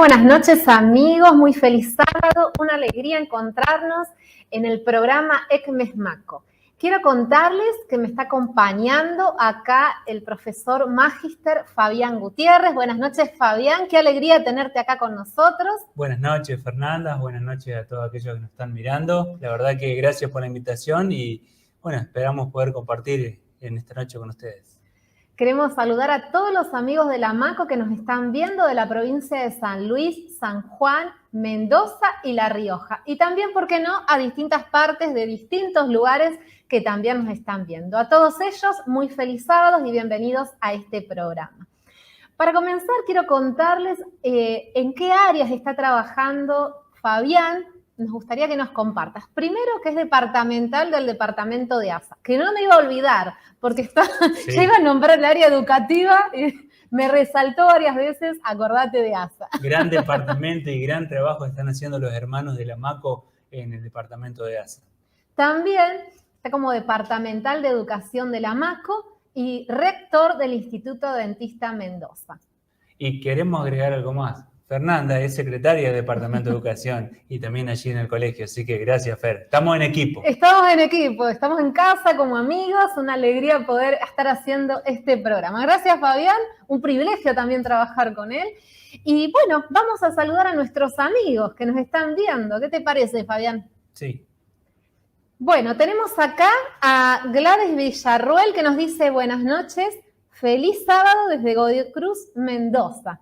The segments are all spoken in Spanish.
buenas noches, amigos, muy feliz sábado, una alegría encontrarnos en el programa ECMES Maco. Quiero contarles que me está acompañando acá el profesor magíster Fabián Gutiérrez. Buenas noches, Fabián, qué alegría tenerte acá con nosotros. Buenas noches, Fernanda, buenas noches a todos aquellos que nos están mirando. La verdad que gracias por la invitación y bueno, esperamos poder compartir en esta noche con ustedes. Queremos saludar a todos los amigos de la Maco que nos están viendo de la provincia de San Luis, San Juan, Mendoza y La Rioja. Y también, ¿por qué no?, a distintas partes de distintos lugares que también nos están viendo. A todos ellos, muy feliz sábado y bienvenidos a este programa. Para comenzar, quiero contarles en qué áreas está trabajando Fabián. Nos gustaría que nos compartas. Primero, que es departamental del departamento de ASA, que no me iba a olvidar, porque ya iba a nombrar el área educativa y me resaltó varias veces, acordate de ASA. Gran departamento y gran trabajo están haciendo los hermanos de la Maco en el departamento de ASA. También está como departamental de educación de la Maco y rector del Instituto Dentista Mendoza. Y queremos agregar algo más. Fernanda es secretaria del Departamento de Educación y también allí en el colegio, así que gracias, Fer. Estamos en equipo. Estamos en equipo, estamos en casa como amigos, una alegría poder estar haciendo este programa. Gracias, Fabián, un privilegio también trabajar con él. Y bueno, vamos a saludar a nuestros amigos que nos están viendo. ¿Qué te parece, Fabián? Sí. Bueno, tenemos acá a Gladys Villarruel que nos dice buenas noches, feliz sábado desde Godoy Cruz, Mendoza.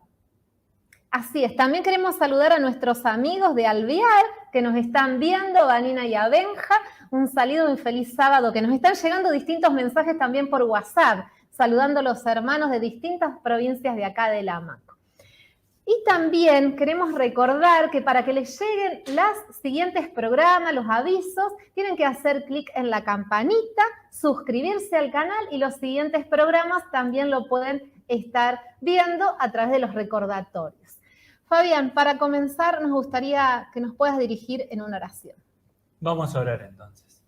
Así es, también queremos saludar a nuestros amigos de Alvear que nos están viendo, Vanina y Abenja, un saludo y feliz sábado, que nos están llegando distintos mensajes también por WhatsApp, saludando a los hermanos de distintas provincias de acá de la Maco. Y también queremos recordar que para que les lleguen los siguientes programas, los avisos, tienen que hacer clic en la campanita, suscribirse al canal y los siguientes programas también lo pueden estar viendo a través de los recordatorios. Fabián, para comenzar, nos gustaría que nos puedas dirigir en una oración. Vamos a orar entonces.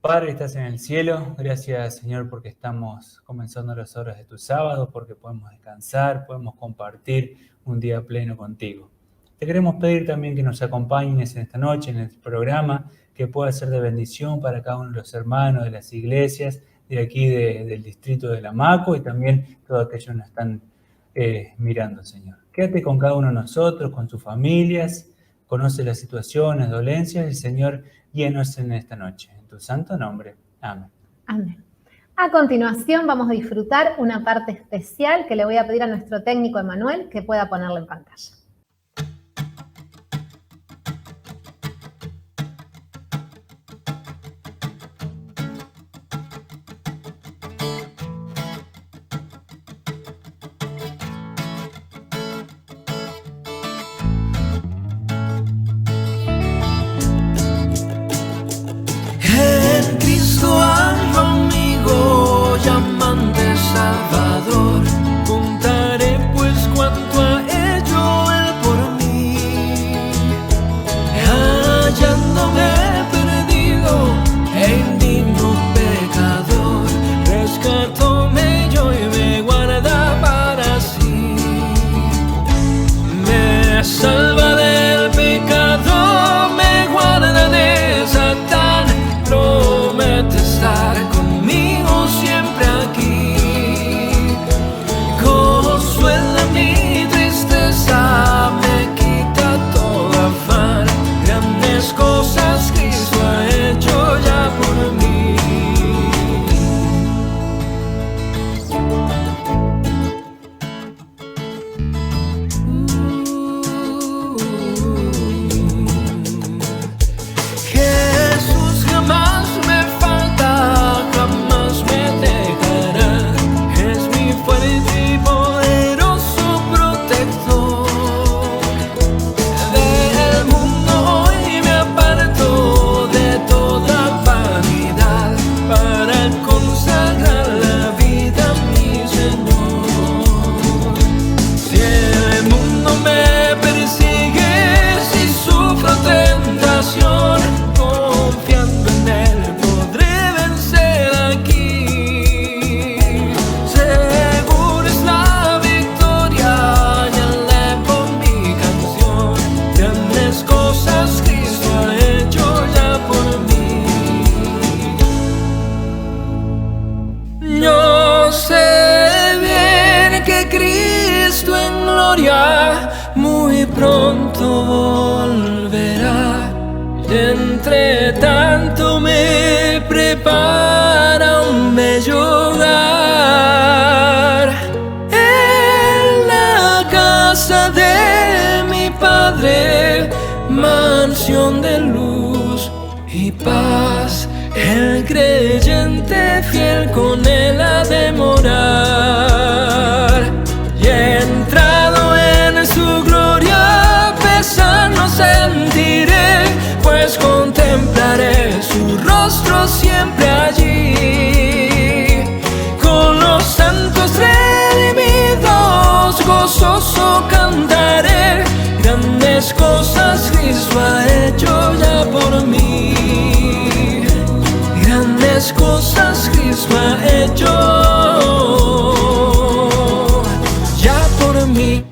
Padre, estás en el cielo, gracias, Señor, porque estamos comenzando las horas de tu sábado, porque podemos descansar, podemos compartir un día pleno contigo. Te queremos pedir también que nos acompañes en esta noche, en el programa, que pueda ser de bendición para cada uno de los hermanos de las iglesias, de aquí del distrito de la Maco y también todos aquellos que nos están mirando, Señor. Quédate con cada uno de nosotros, con sus familias, conoce las situaciones, dolencias, y Señor, guíanos en esta noche. En tu santo nombre. Amén. Amén. A continuación vamos a disfrutar una parte especial que le voy a pedir a nuestro técnico Emanuel que pueda ponerlo en pantalla. Salvador, contaré pues cuanto a ello gloria muy pronto volverá. Y entre tanto me prepara un bello hogar en la casa de mi Padre, mansión de luz y paz. El creyente fiel con él ha de morar. Y entrado en su gloria, pesar no sentiré, pues contemplaré su rostro siempre allí. Con los santos redimidos gozoso cantaré, grandes cosas Cristo ha hecho ya por mí. Grandes cosas Cristo ha hecho ya por mí.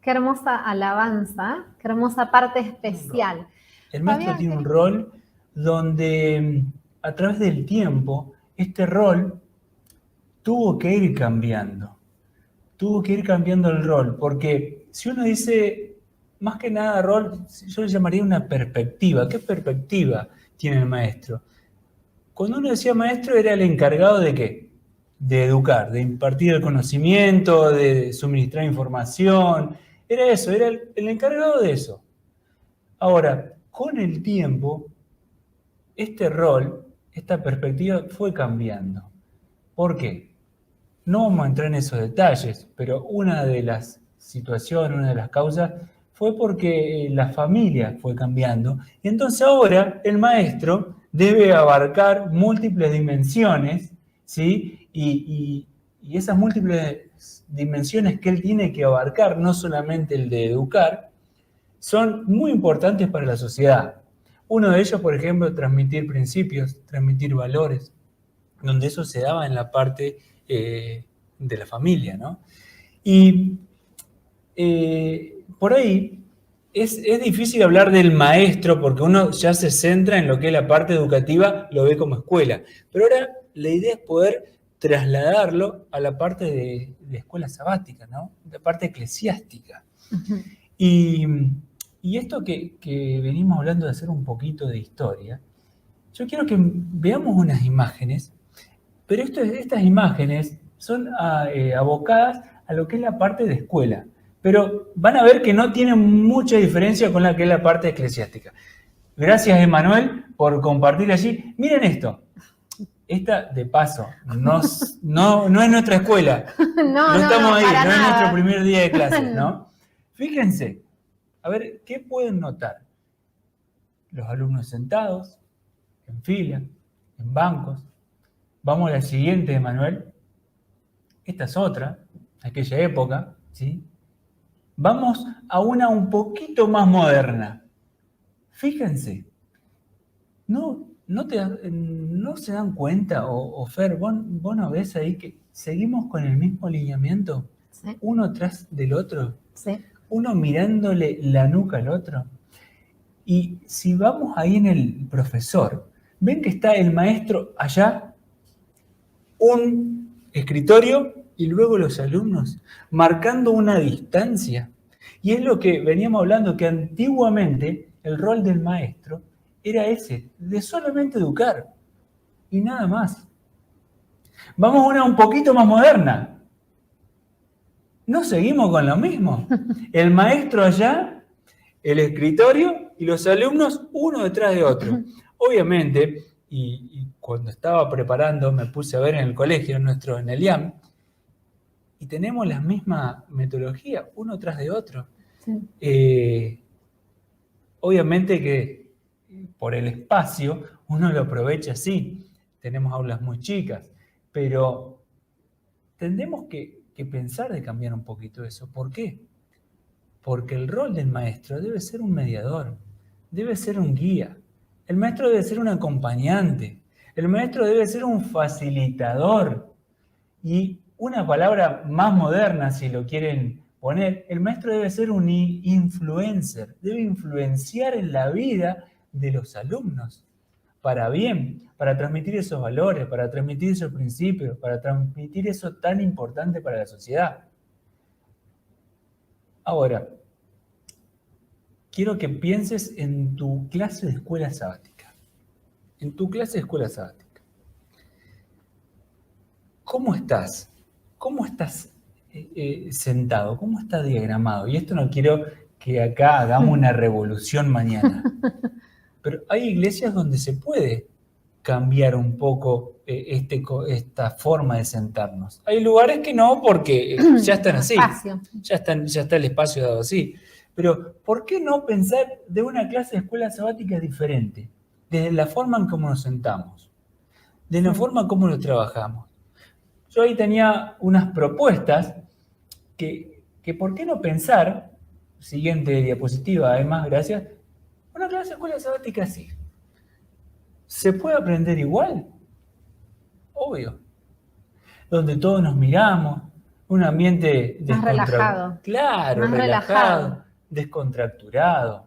Qué hermosa alabanza, qué hermosa parte especial. El maestro Fabián, tiene un rol donde a través del tiempo este rol tuvo que ir cambiando. Tuvo que ir cambiando el rol, porque si uno dice, más que nada rol, yo le llamaría una perspectiva. ¿Qué perspectiva tiene el maestro? Cuando uno decía maestro era el encargado de ¿qué? De educar, de impartir el conocimiento, de suministrar información. Era eso, era el encargado de eso. Ahora, con el tiempo, este rol, esta perspectiva fue cambiando. ¿Por qué? No vamos a entrar en esos detalles, pero una de las situaciones, una de las causas, fue porque la familia fue cambiando. Y entonces ahora el maestro debe abarcar múltiples dimensiones, ¿sí? Y esas múltiples dimensiones que él tiene que abarcar, no solamente el de educar, son muy importantes para la sociedad. Uno de ellos, por ejemplo, transmitir principios, transmitir valores, donde eso se daba en la parte de la familia, ¿no? Y por ahí es difícil hablar del maestro porque uno ya se centra en lo que es la parte educativa, lo ve como escuela. Pero ahora la idea es poder trasladarlo a la parte de escuela sabática, ¿no? La parte eclesiástica. Uh-huh. Y esto que venimos hablando de hacer un poquito de historia, yo quiero que veamos unas imágenes, pero estas imágenes son abocadas a lo que es la parte de escuela. Pero van a ver que no tienen mucha diferencia con la que es la parte eclesiástica. Gracias, Emanuel, por compartir allí. Miren esto. Esta, de paso, no es nuestra escuela. No estamos ahí, no es nuestro primer día de clases, ¿no? Fíjense, a ver, ¿qué pueden notar? Los alumnos sentados, en fila, en bancos. Vamos a la siguiente, Emanuel. Esta es otra, aquella época, ¿sí? Vamos a una un poquito más moderna. Fíjense, ¿no se dan cuenta, o Fer, vos no ves ahí que seguimos con el mismo alineamiento? Sí. Uno tras del otro. Sí. Uno mirándole la nuca al otro. Y si vamos ahí en el profesor, ven que está el maestro allá, un escritorio y luego los alumnos, marcando una distancia. Y es lo que veníamos hablando, que antiguamente el rol del maestro era ese, de solamente educar y nada más. Vamos a una un poquito más moderna. No seguimos con lo mismo. El maestro allá, el escritorio y los alumnos uno detrás de otro. Obviamente, y cuando estaba preparando me puse a ver en el colegio, en el IAM, y tenemos la misma metodología, uno tras de otro. Sí. Obviamente que por el espacio uno lo aprovecha así, tenemos aulas muy chicas, pero tendremos que pensar de cambiar un poquito eso. ¿Por qué? Porque el rol del maestro debe ser un mediador, debe ser un guía, el maestro debe ser un acompañante, el maestro debe ser un facilitador. Y una palabra más moderna, si lo quieren poner, el maestro debe ser un influencer, debe influenciar en la vida de los alumnos. para bien, para transmitir esos valores, para transmitir esos principios, para transmitir eso tan importante para la sociedad. Ahora, quiero que pienses en tu clase de escuela sabática. En tu clase de escuela sabática. ¿Cómo estás? ¿Cómo estás sentado? ¿Cómo estás diagramado? Y esto no quiero que acá hagamos una revolución mañana. Pero hay iglesias donde se puede cambiar un poco esta forma de sentarnos. Hay lugares que no, porque ya están así. Ya está el espacio dado así. Pero, ¿por qué no pensar de una clase de escuela sabática diferente? Desde la forma en cómo nos sentamos, de la forma en cómo lo trabajamos. Yo ahí tenía unas propuestas que ¿por qué no pensar? Siguiente diapositiva, además, gracias. Una clase de escuela sabática así. ¿Se puede aprender igual? Obvio. Donde todos nos miramos, un ambiente más relajado. Claro, más relajado, descontracturado.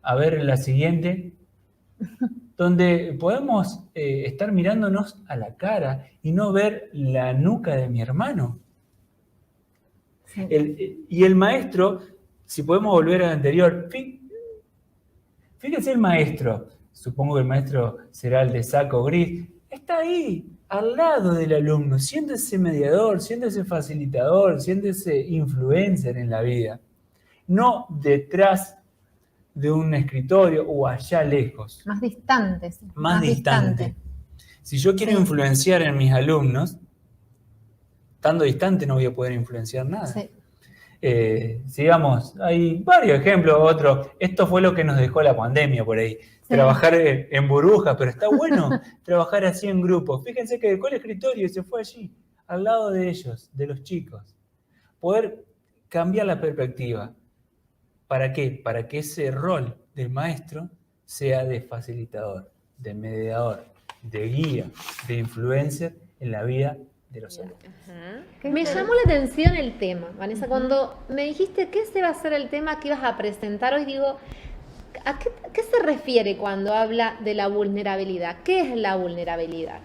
A ver la siguiente. Donde podemos estar mirándonos a la cara y no ver la nuca de mi hermano. Sí. Y el maestro, si podemos volver al anterior, fíjense el maestro, supongo que el maestro será el de saco gris, está ahí, al lado del alumno, siendo ese mediador, siendo ese facilitador, siendo ese influencer en la vida. No detrás de un escritorio o allá lejos. Más distante. Sí. Más distante. Si yo quiero influenciar en mis alumnos, estando distante no voy a poder influenciar nada. Sí. Sigamos, hay varios ejemplos, otros. Esto fue lo que nos dejó la pandemia por ahí. Sí. Trabajar en burbujas, pero está bueno trabajar así en grupos. Fíjense que dejó el escritorio y se fue allí, al lado de ellos, de los chicos. Poder cambiar la perspectiva. ¿Para qué? Para que ese rol del maestro sea de facilitador, de mediador, de guía, de influencer en la vida de los alumnos. Me llamó la atención el tema, Vanessa, cuando me dijiste que ese va a ser el tema que ibas a presentar hoy, digo, ¿a qué se refiere cuando habla de la vulnerabilidad? ¿Qué es la vulnerabilidad?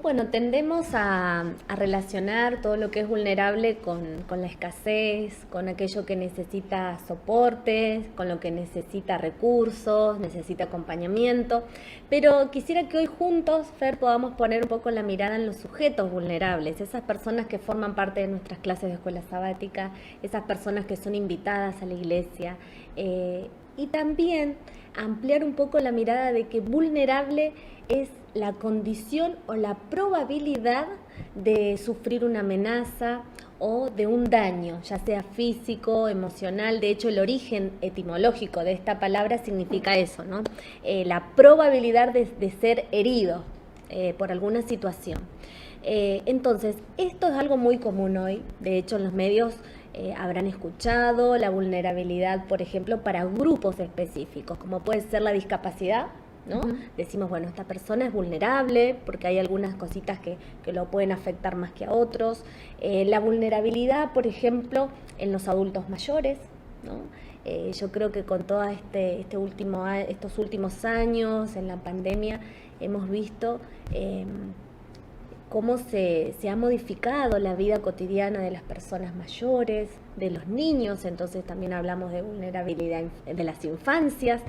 Bueno, tendemos a relacionar todo lo que es vulnerable con la escasez, con aquello que necesita soporte, con lo que necesita recursos, necesita acompañamiento. Pero quisiera que hoy juntos, Fer, podamos poner un poco la mirada en los sujetos vulnerables, esas personas que forman parte de nuestras clases de escuela sabática, esas personas que son invitadas a la iglesia. Y también ampliar un poco la mirada de que vulnerable es la condición o la probabilidad de sufrir una amenaza o de un daño, ya sea físico, emocional. De hecho, el origen etimológico de esta palabra significa eso, ¿no? La probabilidad de ser herido por alguna situación. Entonces, esto es algo muy común hoy. De hecho, en los medios habrán escuchado la vulnerabilidad, por ejemplo, para grupos específicos, como puede ser la discapacidad, ¿no? Decimos, bueno, esta persona es vulnerable porque hay algunas cositas que lo pueden afectar más que a otros. La vulnerabilidad, por ejemplo, en los adultos mayores, ¿no? Yo creo que con todo estos últimos años, en la pandemia, hemos visto cómo se ha modificado la vida cotidiana de las personas mayores, de los niños. Entonces también hablamos de vulnerabilidad de las infancias,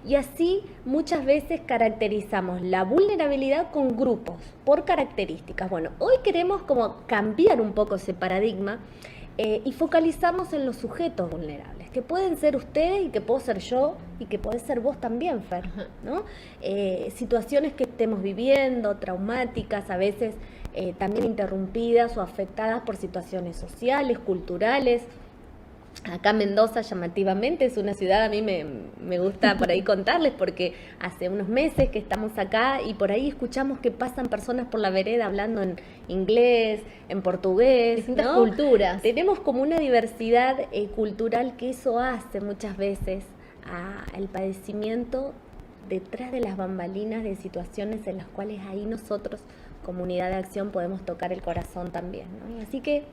y así muchas veces caracterizamos la vulnerabilidad con grupos, por características. Bueno, hoy queremos como cambiar un poco ese paradigma y focalizarnos en los sujetos vulnerables, que pueden ser ustedes y que puedo ser yo y que puede ser vos también, Fer, ¿no? Situaciones que estemos viviendo, traumáticas, a veces también interrumpidas o afectadas por situaciones sociales, culturales. Acá Mendoza, llamativamente, es una ciudad, a mí me gusta por ahí contarles, porque hace unos meses que estamos acá y por ahí escuchamos que pasan personas por la vereda hablando en inglés, en portugués, distintas, ¿no? culturas. Tenemos como una diversidad cultural que eso hace muchas veces al padecimiento detrás de las bambalinas de situaciones en las cuales ahí nosotros, Comunidad de Acción, podemos tocar el corazón también, ¿no? Y así que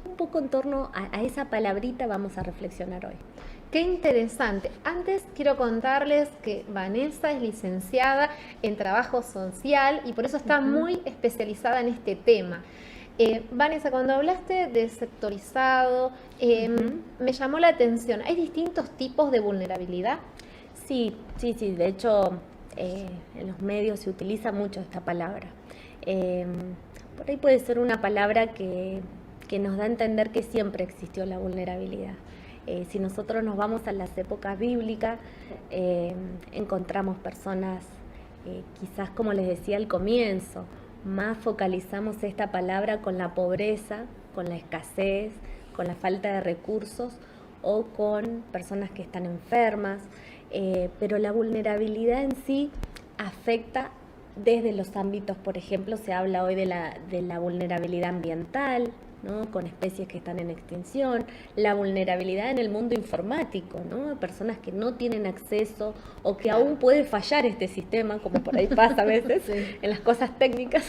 Un poco en torno a esa palabrita vamos a reflexionar hoy. Qué interesante. Antes quiero contarles que Vanessa es licenciada en trabajo social y por eso está muy especializada en este tema. Vanessa, cuando hablaste de sectorizado, me llamó la atención. ¿Hay distintos tipos de vulnerabilidad? Sí. De hecho, en los medios se utiliza mucho esta palabra. Por ahí puede ser una palabra que nos da a entender que siempre existió la vulnerabilidad. Si nosotros nos vamos a las épocas bíblicas, encontramos personas, quizás como les decía al comienzo, más focalizamos esta palabra con la pobreza, con la escasez, con la falta de recursos o con personas que están enfermas, pero la vulnerabilidad en sí afecta desde los ámbitos, por ejemplo, se habla hoy de la vulnerabilidad ambiental, ¿no? Con especies que están en extinción, la vulnerabilidad en el mundo informático, ¿no? Personas que no tienen acceso o que aún puede fallar este sistema, como por ahí pasa a veces en las cosas técnicas.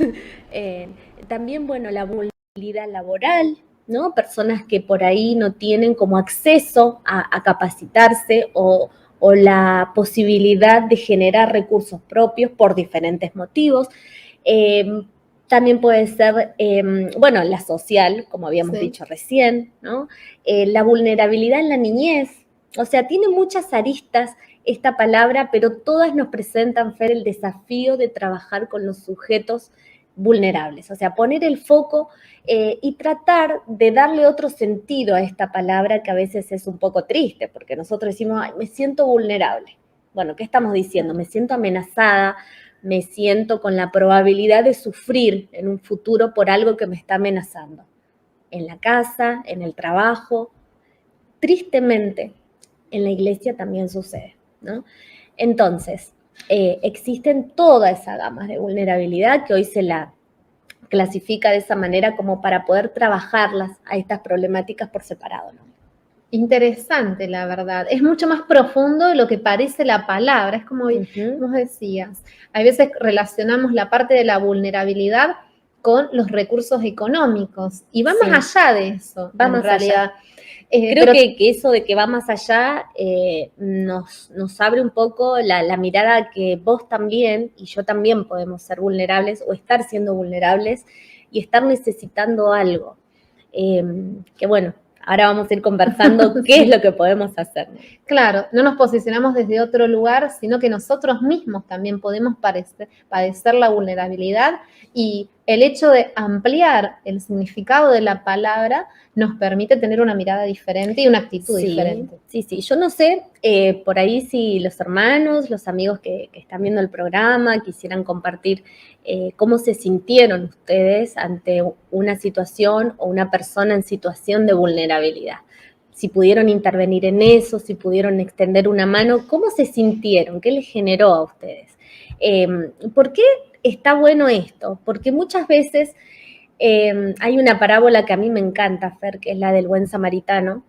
También, bueno, la vulnerabilidad laboral, ¿no? Personas que por ahí no tienen como acceso a capacitarse o la posibilidad de generar recursos propios por diferentes motivos. También puede ser, la social, como habíamos dicho recién, ¿no? La vulnerabilidad en la niñez. O sea, tiene muchas aristas esta palabra, pero todas nos presentan, Fer, el desafío de trabajar con los sujetos vulnerables. O sea, poner el foco y tratar de darle otro sentido a esta palabra que a veces es un poco triste, porque nosotros decimos, ay, me siento vulnerable. Bueno, ¿qué estamos diciendo? Me siento amenazada, me siento con la probabilidad de sufrir en un futuro por algo que me está amenazando. En la casa, en el trabajo. Tristemente, en la iglesia también sucede, ¿no? Entonces, existen toda esa gama de vulnerabilidad que hoy se la clasifica de esa manera como para poder trabajarlas a estas problemáticas por separado, ¿no? Interesante, la verdad. Es mucho más profundo de lo que parece la palabra. Es como vos decías. A veces relacionamos la parte de la vulnerabilidad con los recursos económicos y va más allá de eso, va más realidad. Creo que eso de que va más allá nos abre un poco la mirada que vos también y yo también podemos ser vulnerables o estar siendo vulnerables y estar necesitando algo. Que bueno, ahora vamos a ir conversando qué es lo que podemos hacer. Claro, no nos posicionamos desde otro lugar, sino que nosotros mismos también podemos padecer la vulnerabilidad y el hecho de ampliar el significado de la palabra nos permite tener una mirada diferente y una actitud diferente. Sí. Yo no sé, por ahí si los hermanos, los amigos que están viendo el programa quisieran compartir cómo se sintieron ustedes ante una situación o una persona en situación de vulnerabilidad. Si pudieron intervenir en eso, si pudieron extender una mano, ¿cómo se sintieron? ¿Qué les generó a ustedes? ¿Por qué está bueno esto? Porque muchas veces hay una parábola que a mí me encanta, Fer, que es la del buen samaritano,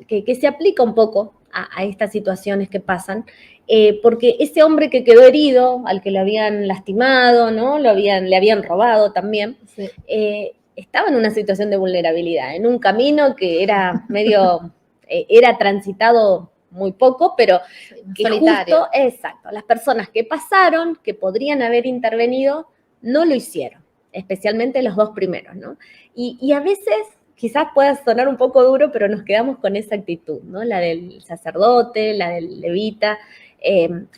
que se aplica un poco a estas situaciones que pasan, porque ese hombre que quedó herido, al que le habían lastimado, ¿no? Le habían robado también, estaba en una situación de vulnerabilidad, en un camino que era medio, era transitado muy poco, pero que solitario. Justo, exacto, las personas que pasaron, que podrían haber intervenido, no lo hicieron, especialmente los dos primeros, ¿no? Y a veces quizás pueda sonar un poco duro, pero nos quedamos con esa actitud, ¿no? La del sacerdote, la del levita.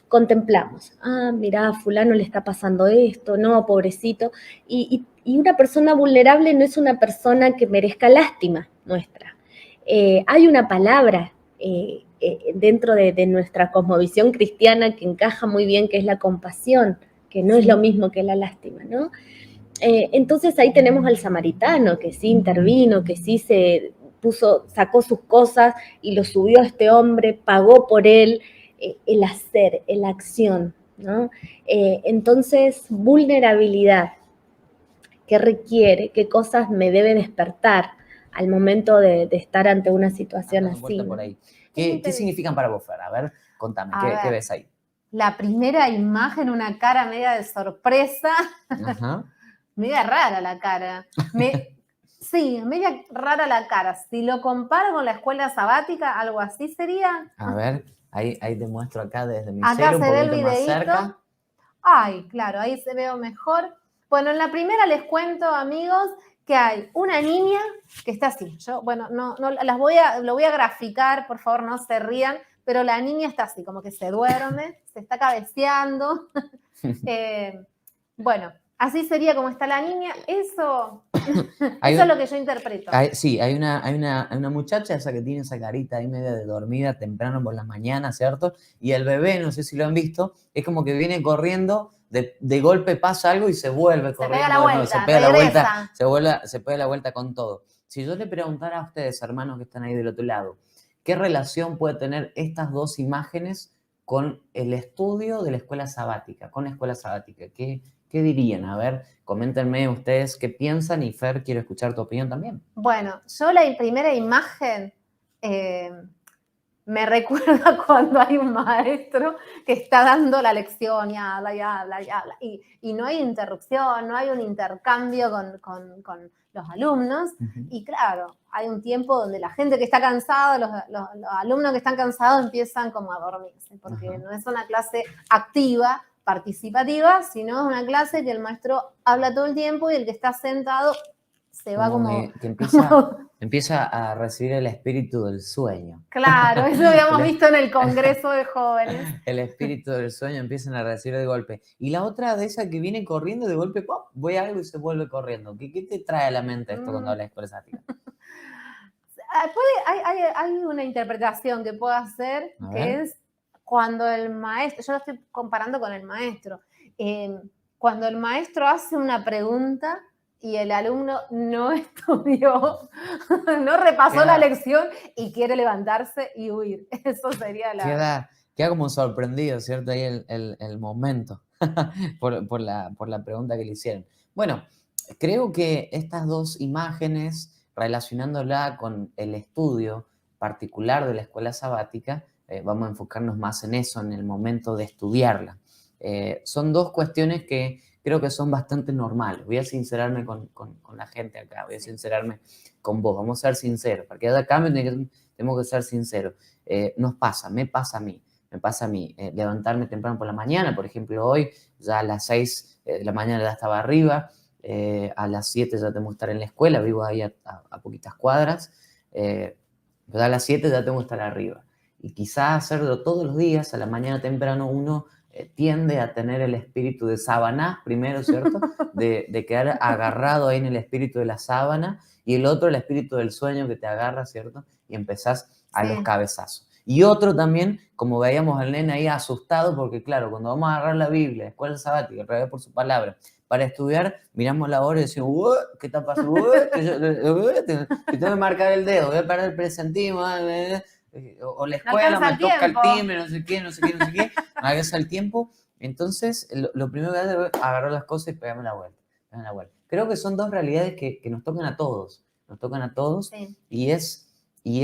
Contemplamos, mirá, a fulano le está pasando esto, no, pobrecito. Y una persona vulnerable no es una persona que merezca lástima nuestra. Hay una palabra dentro de nuestra cosmovisión cristiana que encaja muy bien, que es la compasión, que no es lo mismo que la lástima, ¿no? Entonces ahí tenemos al samaritano que sí intervino, que sí se sacó sus cosas y lo subió a este hombre, pagó por él, el hacer, la acción, ¿no? Entonces, vulnerabilidad, ¿qué requiere? ¿Qué cosas me debe despertar al momento de estar ante una situación así? Por ahí. ¿Qué significan para vos, Fer? A ver, contame, ¿qué ves ahí? La primera imagen, una cara media de sorpresa. Ajá. Media rara la cara. Sí, media rara la cara. Si lo comparo con la escuela sabática, algo así sería. A ver, ahí te muestro acá desde mi Acá celu, un se ve el poquito más videíto. cerca. Ay, claro, ahí se veo mejor. Bueno, en la primera les cuento, amigos, que hay una niña que está así. Yo, bueno, no lo voy a graficar, por favor, no se rían, pero la niña está así, como que se duerme, se está cabeceando. Bueno, así sería como está la niña. Eso es lo que yo interpreto. Sí, hay una muchacha esa que tiene esa carita ahí media de dormida temprano por las mañanas, ¿cierto? Y el bebé, no sé si lo han visto, es como que viene corriendo, de golpe pasa algo y se vuelve corriendo. Se pega la vuelta, se pega la regresa. vuelta, se pega la vuelta con todo. Si yo le preguntara a ustedes, hermanos que están ahí del otro lado, ¿qué relación puede tener estas dos imágenes con el estudio de la escuela sabática, con la escuela sabática? ¿Qué dirían? A ver, coméntenme ustedes qué piensan y Fer, quiero escuchar tu opinión también. Bueno, yo la primera imagen me recuerda cuando hay un maestro que está dando la lección y habla y habla y habla y no hay interrupción, no hay un intercambio con los alumnos. Y claro, hay un tiempo donde la gente que está cansada, los alumnos que están cansados empiezan como a dormirse, porque no es una clase activa, participativa, sino es una clase que el maestro habla todo el tiempo y el que está sentado se va como... Que empieza a recibir el espíritu del sueño. Claro, eso habíamos visto en el Congreso de Jóvenes. El espíritu del sueño empiezan a recibir de golpe. Y la otra de esa que viene corriendo de golpe, ¡pop!, voy a algo y se vuelve corriendo. ¿Qué te trae a la mente esto cuando hablas de escuela sabática? Hay una interpretación que puedo hacer que es cuando el maestro, yo lo estoy comparando con el maestro, cuando el maestro hace una pregunta y el alumno no estudió, no repasó la lección y quiere levantarse y huir. Eso sería Queda como sorprendido, ¿cierto? Ahí el momento por la pregunta que le hicieron. Bueno, creo que estas dos imágenes, relacionándola con el estudio particular de la escuela sabática, vamos a enfocarnos más en eso, en el momento de estudiarla. Son dos cuestiones que creo que son bastante normales. Voy a sincerarme con la gente acá, voy a sincerarme con vos, vamos a ser sinceros, porque acá tenemos que ser sinceros. Me pasa a mí levantarme temprano por la mañana, por ejemplo, hoy ya a las 6 de la mañana ya estaba arriba, a las 7 ya tengo que estar en la escuela, vivo ahí a poquitas cuadras, pero a las 7 ya tengo que estar arriba. Y quizás hacerlo todos los días, a la mañana temprano, uno tiende a tener el espíritu de sábana, primero, ¿cierto? De quedar agarrado ahí en el espíritu de la sábana, y el otro, el espíritu del sueño que te agarra, ¿cierto? Y empezás a los cabezazos. Y otro también, como veíamos al nene ahí asustado, porque claro, cuando vamos a agarrar la Biblia, la escuela sabática, el revés por su palabra, para estudiar, miramos la hora y decimos, ¿qué está pasando? Que tengo que marcar el dedo, voy a perder el presentismo, o la escuela me toca el timbre, no sé qué, me hagas el tiempo. Entonces, lo primero que hago es agarrar las cosas y pegarme la vuelta. Creo que son dos realidades que nos tocan a todos, sí. y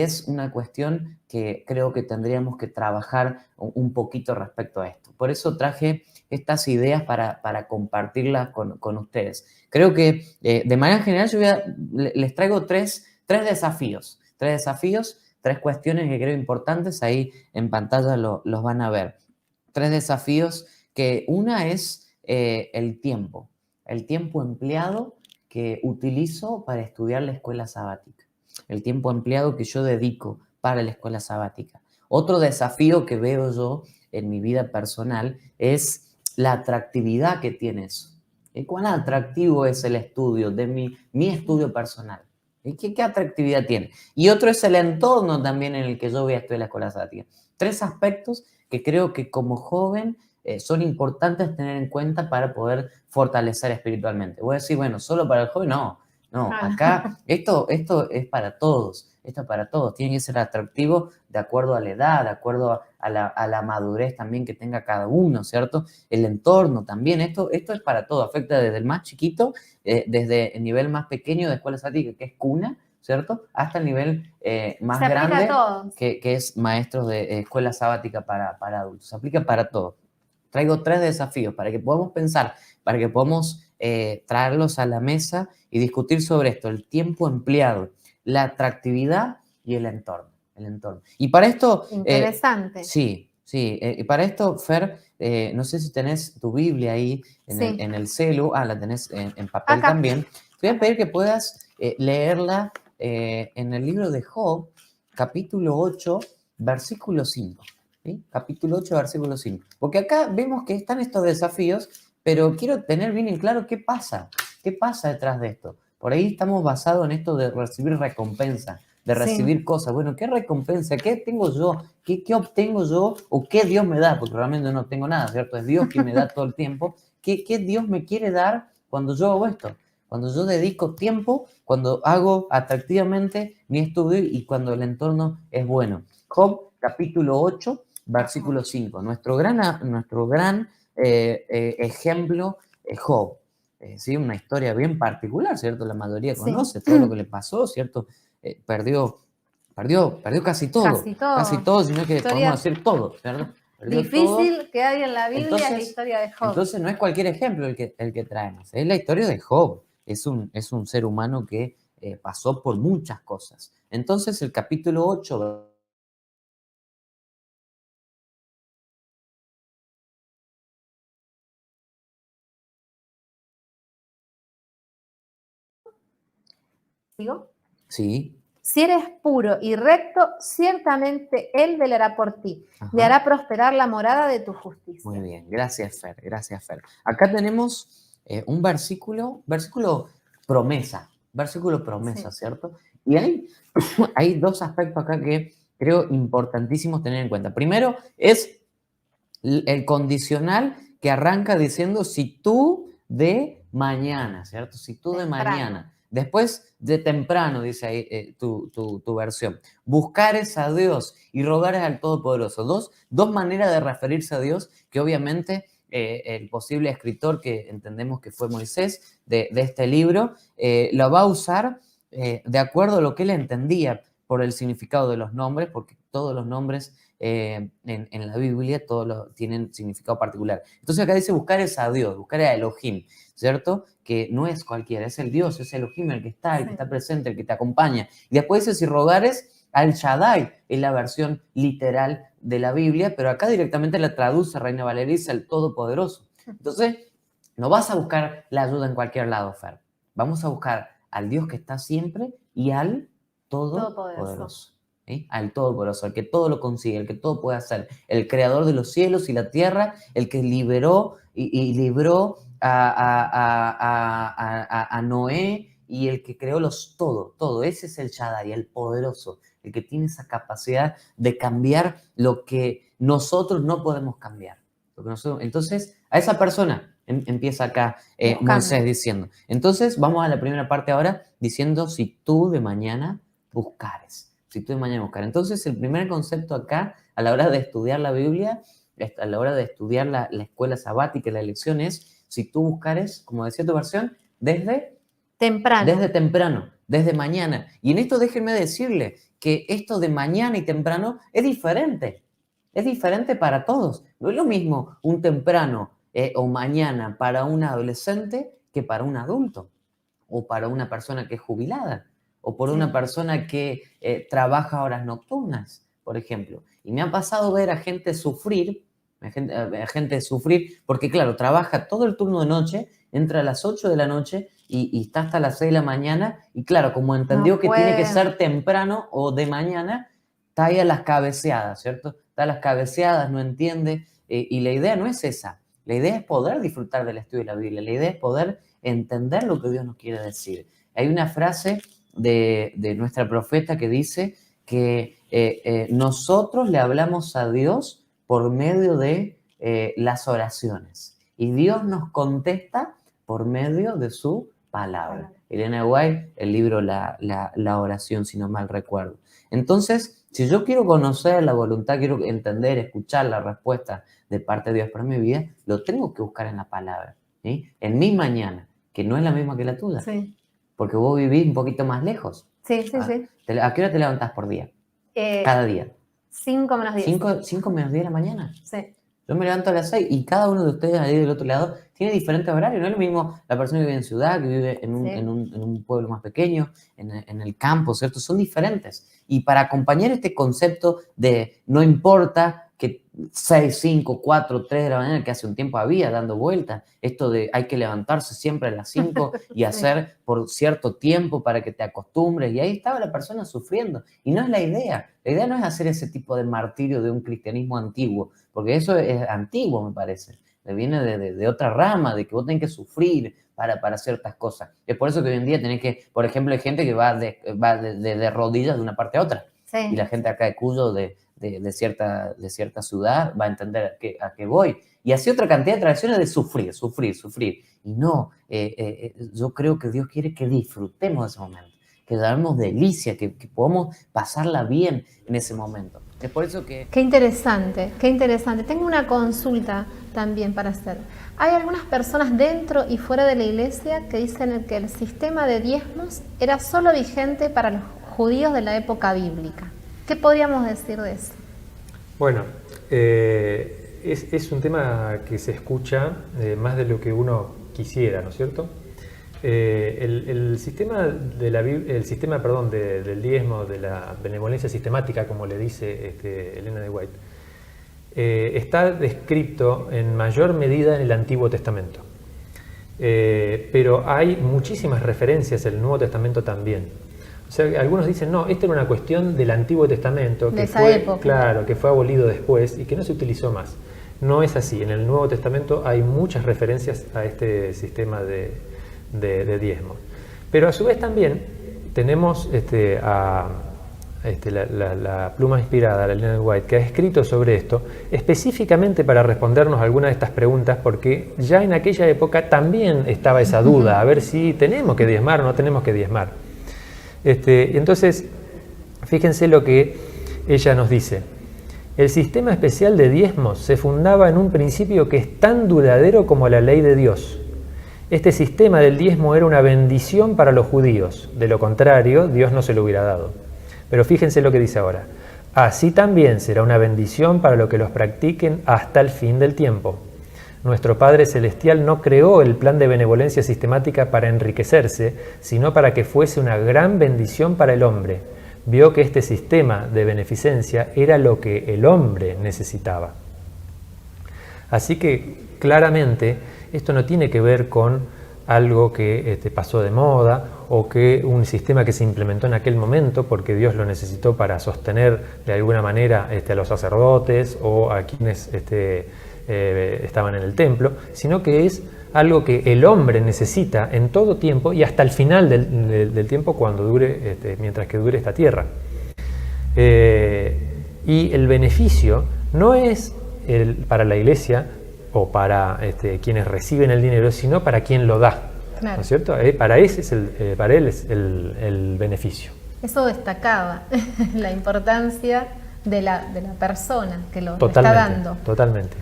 es una cuestión que creo que tendríamos que trabajar un poquito respecto a esto. Por eso traje estas ideas para compartirlas con ustedes. Creo que de manera general yo les traigo tres desafíos, tres cuestiones que creo importantes, ahí en pantalla los van a ver. Tres desafíos que una es el tiempo empleado que utilizo para estudiar la escuela sabática, el tiempo empleado que yo dedico para la escuela sabática. Otro desafío que veo yo en mi vida personal es la atractividad que tiene eso. ¿Cuán atractivo es el estudio de mi estudio personal? ¿Qué atractividad tiene? Y otro es el entorno también en el que yo voy a estudiar la escuela sabática. Tres aspectos que creo que como joven son importantes tener en cuenta para poder fortalecer espiritualmente. Voy a decir, bueno, solo para el joven, no, acá esto es para todos, tiene que ser atractivo de acuerdo a la edad, de acuerdo a la madurez también que tenga cada uno, ¿cierto? El entorno también, esto es para todo, afecta desde el más chiquito, desde el nivel más pequeño de escuela sabática, que es cuna, ¿cierto? Hasta el nivel más grande, que es maestros de escuela sabática para adultos, se aplica para todo. traigo 3 desafíos para que podamos pensar, para que podamos traerlos a la mesa y discutir sobre esto, el tiempo empleado, la atractividad y el entorno. Y para esto... Interesante. Sí. Y para esto, Fer, no sé si tenés tu Biblia ahí en el celu. La tenés en papel Acá. también. Te voy a pedir que puedas leerla en el libro de Job, capítulo 8, versículo 5. ¿Sí? Capítulo 8, versículo 5. Porque acá vemos que están estos desafíos, pero quiero tener bien en claro qué pasa detrás de esto. Por ahí estamos basados en esto de recibir recompensa, de recibir cosas. Bueno, ¿qué recompensa? ¿Qué tengo yo? ¿Qué obtengo yo? ¿O qué Dios me da? Porque realmente no tengo nada, ¿cierto? Es Dios quien me da todo el tiempo. ¿Qué Dios me quiere dar cuando yo hago esto? Cuando yo dedico tiempo, cuando hago atractivamente mi estudio y cuando el entorno es bueno. Job, capítulo 8, versículo 5. Nuestro gran ejemplo es Job. Sí, una historia bien particular, ¿cierto? La mayoría conoce todo lo que le pasó, ¿cierto? Perdió casi todo. Casi todo, sino que podemos decir todo, ¿cierto? Perdió Difícil todo. que hay en la Biblia es la historia de Job. Entonces no es cualquier ejemplo el que traemos, es la historia de Job. Es un ser humano que pasó por muchas cosas. Entonces el capítulo 8... ¿Digo? Sí. Si eres puro y recto, ciertamente Él velará por ti y Ajá. hará prosperar la morada de tu justicia. Muy bien, gracias Fer. Acá tenemos un versículo promesa, Sí. ¿cierto? Y hay 2 aspectos acá que creo importantísimos tener en cuenta. Primero es el condicional que arranca diciendo si tú de mañana, ¿cierto? Si tú de mañana. Después de temprano, dice ahí tu versión. Buscares a Dios y rogares al Todopoderoso. Dos maneras de referirse a Dios que obviamente el posible escritor, que entendemos que fue Moisés, de este libro, lo va a usar de acuerdo a lo que él entendía por el significado de los nombres, porque todos los nombres en la Biblia todos tienen significado particular. Entonces acá dice buscar es a Dios, buscar a Elohim, ¿cierto? Que no es cualquiera, es el Dios, es Elohim el que está presente, el que te acompaña. Y después dice si rogares al Shaddai, es la versión literal de la Biblia, pero acá directamente la traduce Reina Valeria y dice el Todopoderoso. Entonces, no vas a buscar la ayuda en cualquier lado, Fer. Vamos a buscar al Dios que está siempre y al Todopoderoso. ¿Sí? Al Todopoderoso, el que todo lo consigue, el que todo puede hacer, el creador de los cielos y la tierra, el que liberó y libró a Noé y el que creó todo. Ese es el Shaddai, el poderoso, el que tiene esa capacidad de cambiar lo que nosotros no podemos cambiar. Entonces, a esa persona empieza acá Moisés diciendo. Entonces, vamos a la primera parte ahora, diciendo si tú de mañana buscares. Entonces, el primer concepto acá, a la hora de estudiar la Biblia, a la hora de estudiar la escuela sabática, la lección es, si tú buscares, como decía tu versión, desde temprano, desde mañana. Y en esto déjenme decirle que esto de mañana y temprano es diferente para todos. No es lo mismo un temprano o mañana para un adolescente que para un adulto, o para una persona que es jubilada, o por una persona que trabaja horas nocturnas, por ejemplo. Y me ha pasado ver a gente sufrir, porque claro, trabaja todo el turno de noche, entra a las 8 de la noche y está hasta las 6 de la mañana, y claro, como entendió que tiene que ser temprano o de mañana, está ahí a las cabeceadas, ¿cierto? Está a las cabeceadas, no entiende, y la idea no es esa. La idea es poder disfrutar del estudio de la Biblia, la idea es poder entender lo que Dios nos quiere decir. Hay una frase de nuestra profeta que dice que nosotros le hablamos a Dios por medio de las oraciones y Dios nos contesta por medio de su palabra. Elena White, el libro la oración, si no mal recuerdo. Entonces, si yo quiero conocer la voluntad, quiero entender, escuchar la respuesta de parte de Dios para mi vida, lo tengo que buscar en la palabra, ¿sí? En mi mañana, que no es la misma que la tuya. Sí. Porque vos vivís un poquito más lejos. Sí. ¿A qué hora te levantás por día? Cada día. 5 menos 10. 5 menos 10 de la mañana. Sí. Yo me levanto a las 6 y cada uno de ustedes ahí del otro lado tiene diferentes horarios. No es lo mismo la persona que vive en ciudad, que vive en un, Sí. en un pueblo más pequeño, en el campo, ¿cierto? Son diferentes. Y para acompañar este concepto de no importa que 6, 5, 4, 3 de la mañana, que hace un tiempo había dando vueltas, esto de hay que levantarse siempre a las 5 y Sí. hacer por cierto tiempo para que te acostumbres. Y ahí estaba la persona sufriendo. Y no es la idea. La idea no es hacer ese tipo de martirio de un cristianismo antiguo, porque eso es antiguo, me parece. Viene de otra rama, de que vos tenés que sufrir para ciertas cosas. Es por eso que hoy en día tenés que, por ejemplo, hay gente que va de rodillas de una parte a otra. Sí. Y la gente acá de Cuyo, de cierta ciudad, va a entender a qué voy. Y así otra cantidad de tradiciones de sufrir. Y no, yo creo que Dios quiere que disfrutemos de ese momento, que damos delicia, que podamos pasarla bien en ese momento. Es por eso que... Qué interesante, qué interesante. Tengo una consulta también para hacer. Hay algunas personas dentro y fuera de la iglesia que dicen que el sistema de diezmos era solo vigente para los judíos de la época bíblica. ¿Qué podríamos decir de eso? Bueno, es un tema que se escucha más de lo que uno quisiera, ¿no es cierto? El sistema del diezmo, de la benevolencia sistemática, como le dice Elena de White, está descrito en mayor medida en el Antiguo Testamento. Pero hay muchísimas referencias en el Nuevo Testamento también. O sea, algunos dicen, no, esta era una cuestión del Antiguo Testamento, de esa época. Claro, que fue abolido después y que no se utilizó más. No es así. En el Nuevo Testamento hay muchas referencias a este sistema de diezmo. Pero a su vez también tenemos la pluma inspirada, la Elena de White, que ha escrito sobre esto específicamente para respondernos algunas de estas preguntas, porque ya en aquella época también estaba esa duda, a ver si tenemos que diezmar o no tenemos que diezmar. Entonces, fíjense lo que ella nos dice. El sistema especial de diezmos se fundaba en un principio que es tan duradero como la ley de Dios. Este sistema del diezmo era una bendición para los judíos, de lo contrario, Dios no se lo hubiera dado. Pero fíjense lo que dice ahora. Así también será una bendición para los que los practiquen hasta el fin del tiempo. Nuestro Padre Celestial no creó el plan de benevolencia sistemática para enriquecerse, sino para que fuese una gran bendición para el hombre. Vio que este sistema de beneficencia era lo que el hombre necesitaba. Así que, claramente, esto no tiene que ver con algo que pasó de moda o que un sistema que se implementó en aquel momento porque Dios lo necesitó para sostener de alguna manera a los sacerdotes o a quienes estaban en el templo, sino que es algo que el hombre necesita en todo tiempo y hasta el final del tiempo cuando dure, mientras que dure esta tierra. Y el beneficio no es para la iglesia o para quienes reciben el dinero, sino para quien lo da. Claro. ¿No es cierto? Para él es el beneficio. Eso destacaba la importancia de la persona que lo está Totalmente, dando. totalmente.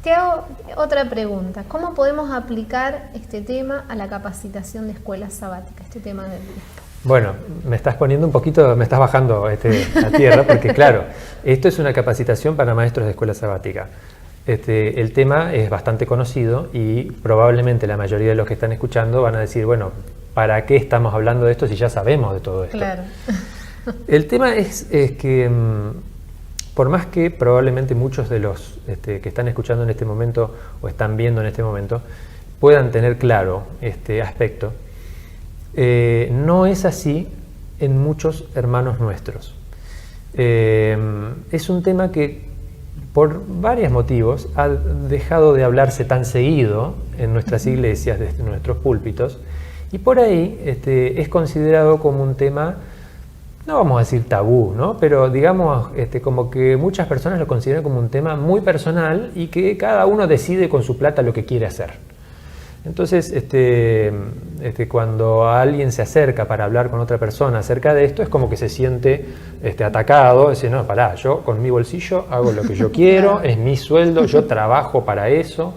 Te hago otra pregunta. ¿Cómo podemos aplicar este tema a la capacitación de escuelas sabáticas, este tema del diezmo? Bueno, me estás poniendo un poquito, me estás bajando a tierra, porque claro, esto es una capacitación para maestros de escuela sabática. El tema es bastante conocido y probablemente la mayoría de los que están escuchando van a decir, bueno, ¿para qué estamos hablando de esto si ya sabemos de todo esto? Claro. El tema es que por más que probablemente muchos de los que están escuchando en este momento o están viendo en este momento puedan tener claro este aspecto, no es así en muchos hermanos nuestros. Es un tema que por varios motivos ha dejado de hablarse tan seguido en nuestras iglesias, en nuestros púlpitos, y por ahí es considerado como un tema, no vamos a decir tabú, ¿no? Pero digamos como que muchas personas lo consideran como un tema muy personal y que cada uno decide con su plata lo que quiere hacer. Entonces, cuando alguien se acerca para hablar con otra persona acerca de esto, es como que se siente atacado, dice, no, pará, yo con mi bolsillo hago lo que yo quiero, es mi sueldo, yo trabajo para eso.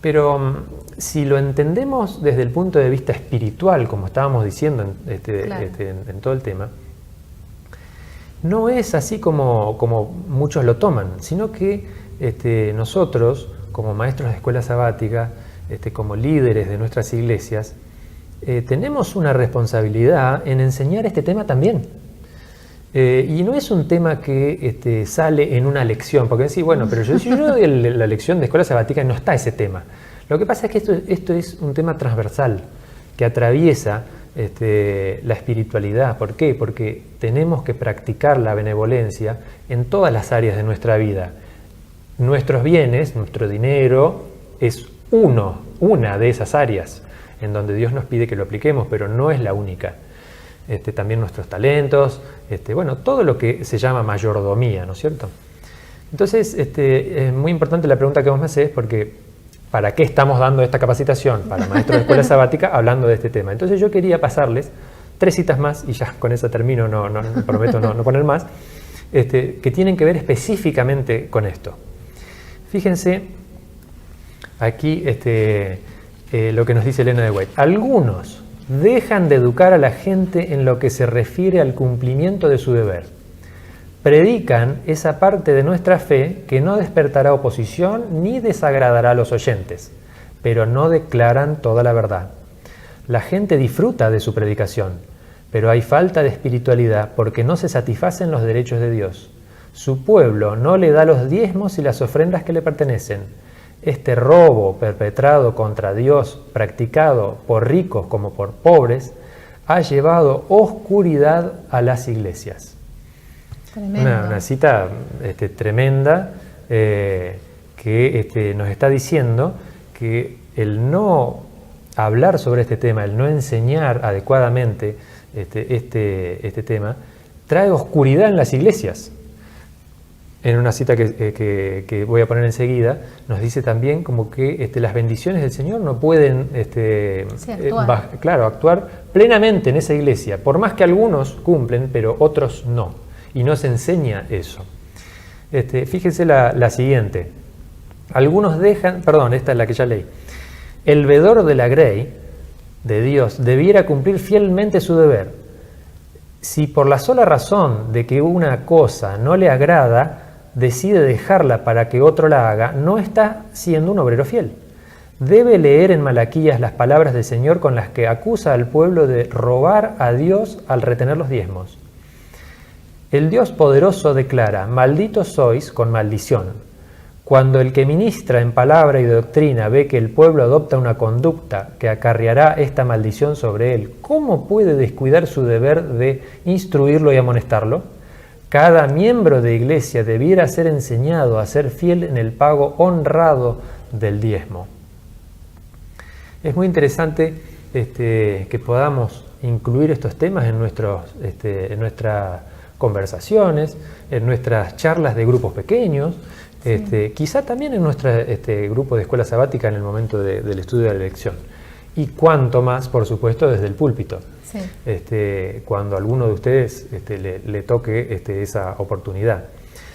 Pero si lo entendemos desde el punto de vista espiritual, como estábamos diciendo Claro. en todo el tema, no es así como muchos lo toman, sino que nosotros, como maestros de escuela sabática, como líderes de nuestras iglesias, tenemos una responsabilidad en enseñar este tema también. Y no es un tema que sale en una lección, porque decís, bueno, pero yo doy la lección de escuela sabática y no está ese tema. Lo que pasa es que esto es un tema transversal, que atraviesa la espiritualidad. ¿Por qué? Porque tenemos que practicar la benevolencia en todas las áreas de nuestra vida. Nuestros bienes, nuestro dinero, es una de esas áreas en donde Dios nos pide que lo apliquemos, pero no es la única. También nuestros talentos, bueno, todo lo que se llama mayordomía, ¿no es cierto? Entonces, es muy importante la pregunta que vos me hacés, porque ¿para qué estamos dando esta capacitación para maestros de escuela sabática hablando de este tema? Entonces yo quería pasarles 3 citas más, y ya con esa termino, prometo no poner más, que tienen que ver específicamente con esto. Fíjense aquí lo que nos dice Elena de White. Algunos dejan de educar a la gente en lo que se refiere al cumplimiento de su deber. Predican esa parte de nuestra fe que no despertará oposición ni desagradará a los oyentes, pero no declaran toda la verdad. La gente disfruta de su predicación, pero hay falta de espiritualidad porque no se satisfacen los derechos de Dios. Su pueblo no le da los diezmos y las ofrendas que le pertenecen. Este robo perpetrado contra Dios, practicado por ricos como por pobres, ha llevado oscuridad a las iglesias. Una cita tremenda que nos está diciendo que el no hablar sobre este tema, el no enseñar adecuadamente este tema, trae oscuridad en las iglesias. En una cita que voy a poner enseguida, nos dice también como que las bendiciones del Señor no pueden actuar plenamente en esa iglesia, por más que algunos cumplen, pero otros no. Y no se enseña eso. Fíjense la siguiente. Algunos dejan, perdón, esta es la que ya leí. El veedor de la grey de Dios debiera cumplir fielmente su deber. Si por la sola razón de que una cosa no le agrada, decide dejarla para que otro la haga, no está siendo un obrero fiel. Debe leer en Malaquías las palabras del Señor con las que acusa al pueblo de robar a Dios al retener los diezmos. El Dios poderoso declara: malditos sois con maldición. Cuando el que ministra en palabra y doctrina ve que el pueblo adopta una conducta que acarreará esta maldición sobre él, ¿cómo puede descuidar su deber de instruirlo y amonestarlo? Cada miembro de iglesia debiera ser enseñado a ser fiel en el pago honrado del diezmo. Es muy interesante que podamos incluir estos temas en nuestras conversaciones, en nuestras charlas de grupos pequeños, quizá también en nuestro grupo de escuela sabática en el momento del estudio de la lección. Y cuanto más, por supuesto, desde el púlpito. Sí. Cuando a alguno de ustedes le toque esa oportunidad.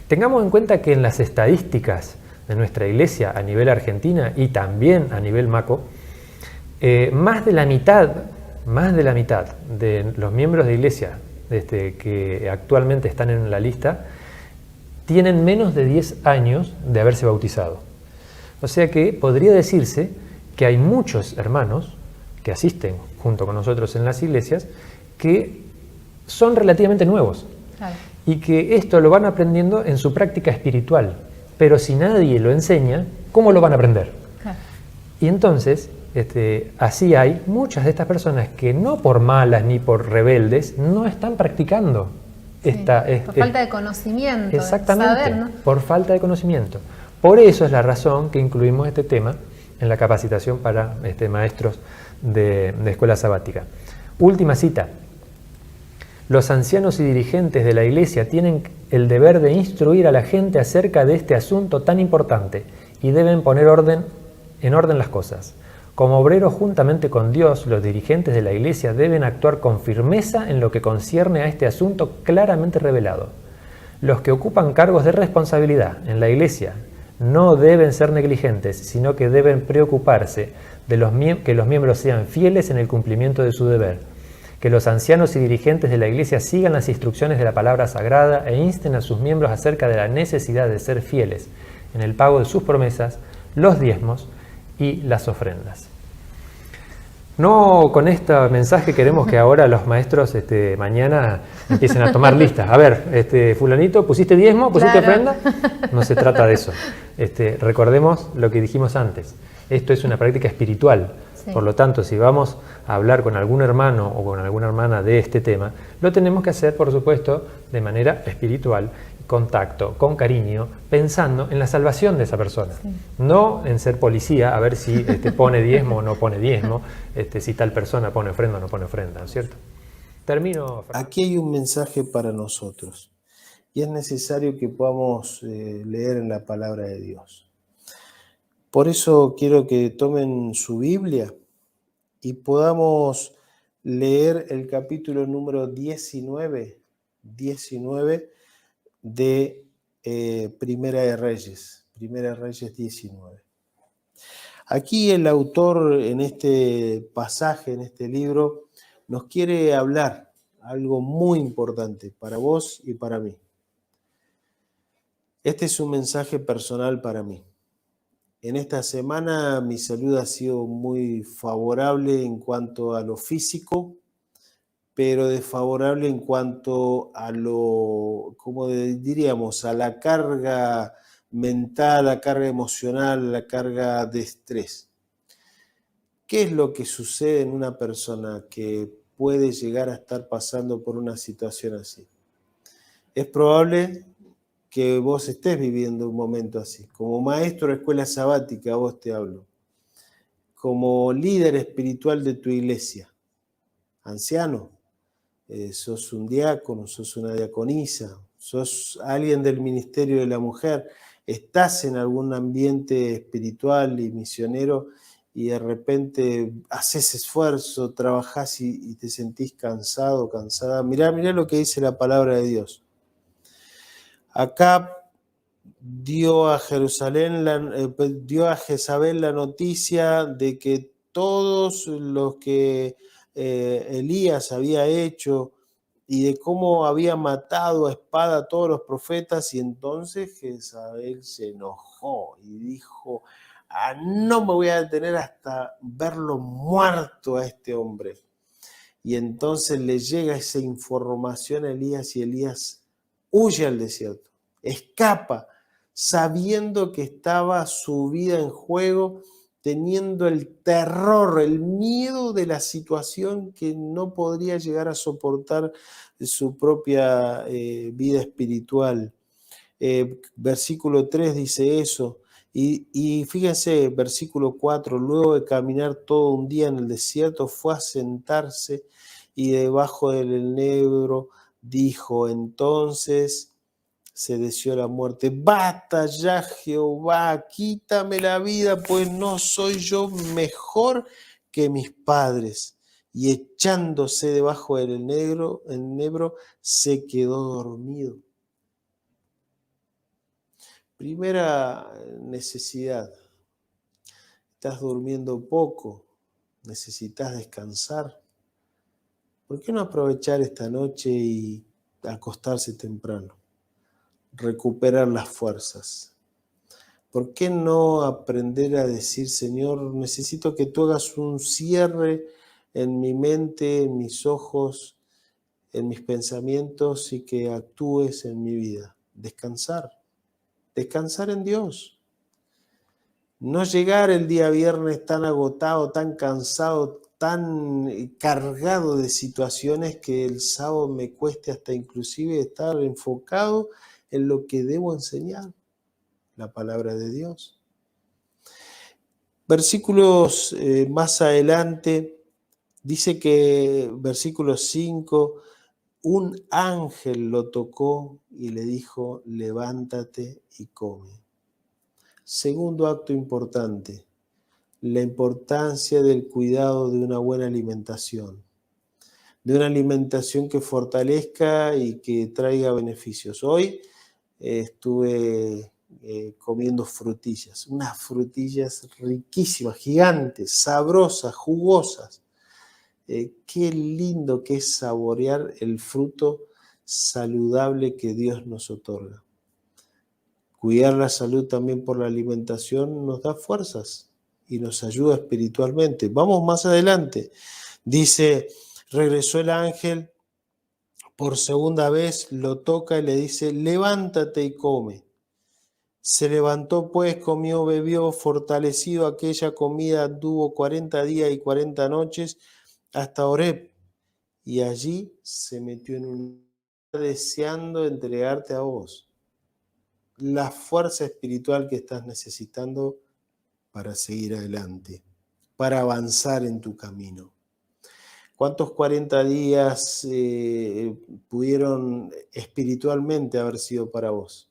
Tengamos en cuenta que en las estadísticas de nuestra iglesia a nivel Argentina y también a nivel Maco, más de la mitad de los miembros de iglesia que actualmente están en la lista tienen menos de 10 años de haberse bautizado. O sea que podría decirse que hay muchos hermanos que asisten junto con nosotros en las iglesias que son relativamente nuevos. Claro. Y que esto lo van aprendiendo en su práctica espiritual, pero si nadie lo enseña, ¿cómo lo van a aprender? Claro. Y entonces, así hay muchas de estas personas que no por malas ni por rebeldes no están practicando. Por falta de conocimiento. Exactamente, de saber, ¿no? Por falta de conocimiento. Por eso es la razón que incluimos este tema en la capacitación para maestros de escuela sabática. Última cita. Los ancianos y dirigentes de la iglesia tienen el deber de instruir a la gente acerca de este asunto tan importante y deben poner en orden las cosas. Como obreros juntamente con Dios, los dirigentes de la iglesia deben actuar con firmeza en lo que concierne a este asunto claramente revelado. Los que ocupan cargos de responsabilidad en la iglesia no deben ser negligentes, sino que deben preocuparse de que los miembros sean fieles en el cumplimiento de su deber. Que los ancianos y dirigentes de la Iglesia sigan las instrucciones de la palabra sagrada e insten a sus miembros acerca de la necesidad de ser fieles en el pago de sus promesas, los diezmos y las ofrendas. No con este mensaje queremos que ahora los maestros mañana empiecen a tomar listas. A ver, fulanito, ¿pusiste diezmo? ¿Pusiste ofrenda? No se trata de eso. Recordemos lo que dijimos antes. Esto es una práctica espiritual. Sí. Por lo tanto, si vamos a hablar con algún hermano o con alguna hermana de este tema, lo tenemos que hacer, por supuesto, de manera espiritual, con tacto, con cariño, pensando en la salvación de esa persona. Sí. No en ser policía, a ver si pone diezmo o no pone diezmo, si tal persona pone ofrenda o no pone ofrenda, ¿no es cierto? Termino. Aquí hay un mensaje para nosotros y es necesario que podamos leer en la palabra de Dios. Por eso quiero que tomen su Biblia y podamos leer el capítulo número 19 de Primera de Reyes 19. Aquí el autor en este pasaje, en este libro, nos quiere hablar algo muy importante para vos y para mí. Este es un mensaje personal para mí. En esta semana mi salud ha sido muy favorable en cuanto a lo físico, pero desfavorable en cuanto a lo, como diríamos, a la carga mental, la carga emocional, la carga de estrés. ¿Qué es lo que sucede en una persona que puede llegar a estar pasando por una situación así? Es probable que vos estés viviendo un momento así. Como maestro de escuela sabática, a vos te hablo. Como líder espiritual de tu iglesia, anciano, sos un diácono, sos una diaconisa, sos alguien del ministerio de la mujer, estás en algún ambiente espiritual y misionero y de repente haces esfuerzo, trabajás y te sentís cansado, cansada. Mirá lo que dice la palabra de Dios. Acá dio a Jezabel la noticia de que todos los que Elías había hecho y de cómo había matado a espada a todos los profetas, y entonces Jezabel se enojó y dijo: no me voy a detener hasta verlo muerto a este hombre. Y entonces le llega esa información a Elías y Elías huye al desierto, escapa, sabiendo que estaba su vida en juego, teniendo el terror, el miedo de la situación que no podría llegar a soportar su propia vida espiritual. Versículo 3 dice eso. Y fíjense, versículo 4, luego de caminar todo un día en el desierto, fue a sentarse y debajo del enebro dijo, entonces se deseó la muerte. Basta ya, Jehová, quítame la vida, pues no soy yo mejor que mis padres. Y echándose debajo del enebro, se quedó dormido. Primera necesidad. Estás durmiendo poco, necesitas descansar. ¿Por qué no aprovechar esta noche y acostarse temprano? Recuperar las fuerzas. ¿Por qué no aprender a decir, Señor, necesito que tú hagas un cierre en mi mente, en mis ojos, en mis pensamientos y que actúes en mi vida? Descansar. Descansar en Dios. No llegar el día viernes tan agotado, tan cansado, tan cargado de situaciones que el sábado me cueste hasta inclusive estar enfocado en lo que debo enseñar, la palabra de Dios. Versículos más adelante, dice que, versículo 5, un ángel lo tocó y le dijo, levántate y come. Segundo acto importante, la importancia del cuidado de una buena alimentación, de una alimentación que fortalezca y que traiga beneficios. Hoy estuve comiendo frutillas, unas frutillas riquísimas, gigantes, sabrosas, jugosas. Qué lindo que es saborear el fruto saludable que Dios nos otorga. Cuidar la salud también por la alimentación nos da fuerzas y nos ayuda espiritualmente. Vamos más adelante. Dice, regresó el ángel por segunda vez, lo toca y le dice, levántate y come. Se levantó pues, comió, bebió, fortalecido aquella comida, anduvo 40 días y 40 noches hasta Horeb, y allí se metió en un deseando entregarte a vos la fuerza espiritual que estás necesitando para seguir adelante, para avanzar en tu camino. ¿Cuántos 40 días pudieron espiritualmente haber sido para vos?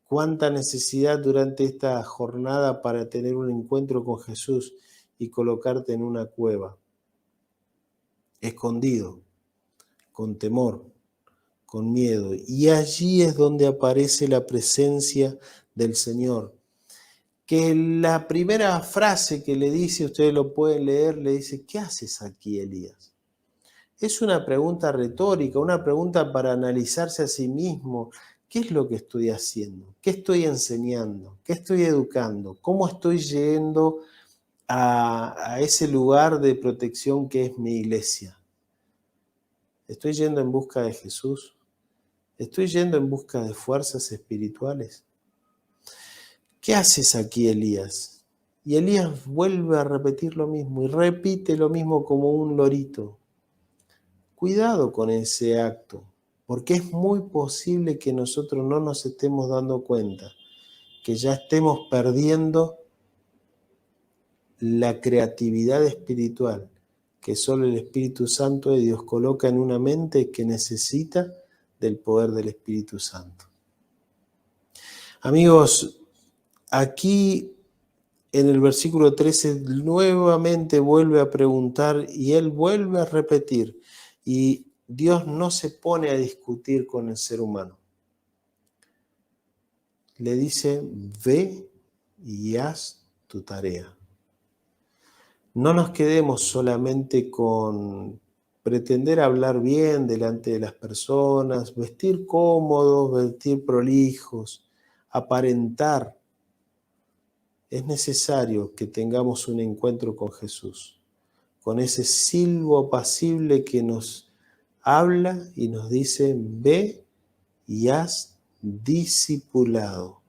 ¿Cuánta necesidad durante esta jornada para tener un encuentro con Jesús y colocarte en una cueva, escondido, con temor, con miedo? Y allí es donde aparece la presencia del Señor. Que la primera frase que le dice, ustedes lo pueden leer, le dice, ¿qué haces aquí, Elías? Es una pregunta retórica, una pregunta para analizarse a sí mismo. ¿Qué es lo que estoy haciendo? ¿Qué estoy enseñando? ¿Qué estoy educando? ¿Cómo estoy yendo a ese lugar de protección que es mi iglesia? ¿Estoy yendo en busca de Jesús? ¿Estoy yendo en busca de fuerzas espirituales? ¿Qué haces aquí, Elías? Y Elías vuelve a repetir lo mismo y repite lo mismo como un lorito. Cuidado con ese acto, porque es muy posible que nosotros no nos estemos dando cuenta, que ya estemos perdiendo la creatividad espiritual que solo el Espíritu Santo de Dios coloca en una mente que necesita del poder del Espíritu Santo. Amigos, aquí en el versículo 13 nuevamente vuelve a preguntar y él vuelve a repetir. Y Dios no se pone a discutir con el ser humano. Le dice, ve y haz tu tarea. No nos quedemos solamente con pretender hablar bien delante de las personas, vestir cómodos, vestir prolijos, aparentar. Es necesario que tengamos un encuentro con Jesús, con ese silbo apacible que nos habla y nos dice, ve y haz discipulado.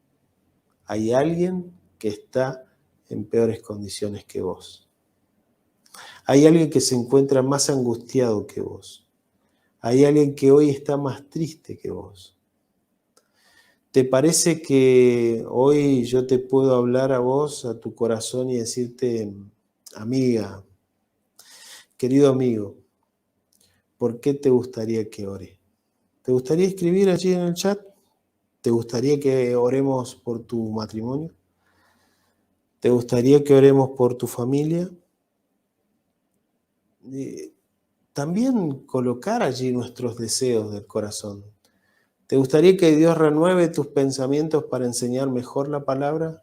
Hay alguien que está en peores condiciones que vos. Hay alguien que se encuentra más angustiado que vos. Hay alguien que hoy está más triste que vos. ¿Te parece que hoy yo te puedo hablar a vos, a tu corazón y decirte, amiga, querido amigo, ¿por qué te gustaría que ore? ¿Te gustaría escribir allí en el chat? ¿Te gustaría que oremos por tu matrimonio? ¿Te gustaría que oremos por tu familia? También colocar allí nuestros deseos del corazón. ¿Te gustaría que Dios renueve tus pensamientos para enseñar mejor la palabra?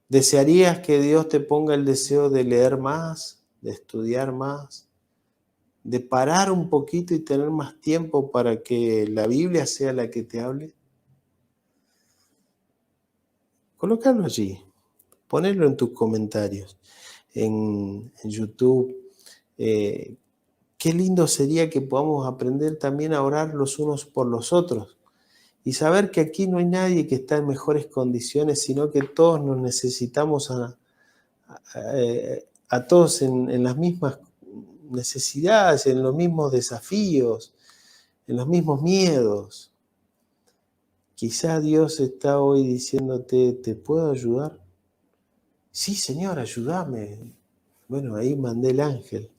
¿Desearías que Dios te ponga el deseo de leer más, de estudiar más, de parar un poquito y tener más tiempo para que la Biblia sea la que te hable? Colócalo allí, ponelo en tus comentarios, en YouTube. Qué lindo sería que podamos aprender también a orar los unos por los otros y saber que aquí no hay nadie que está en mejores condiciones, sino que todos nos necesitamos a todos en las mismas necesidades, en los mismos desafíos, en los mismos miedos. Quizá Dios está hoy diciéndote, ¿te puedo ayudar? Sí, Señor, ayúdame. Bueno, ahí mandé el ángel.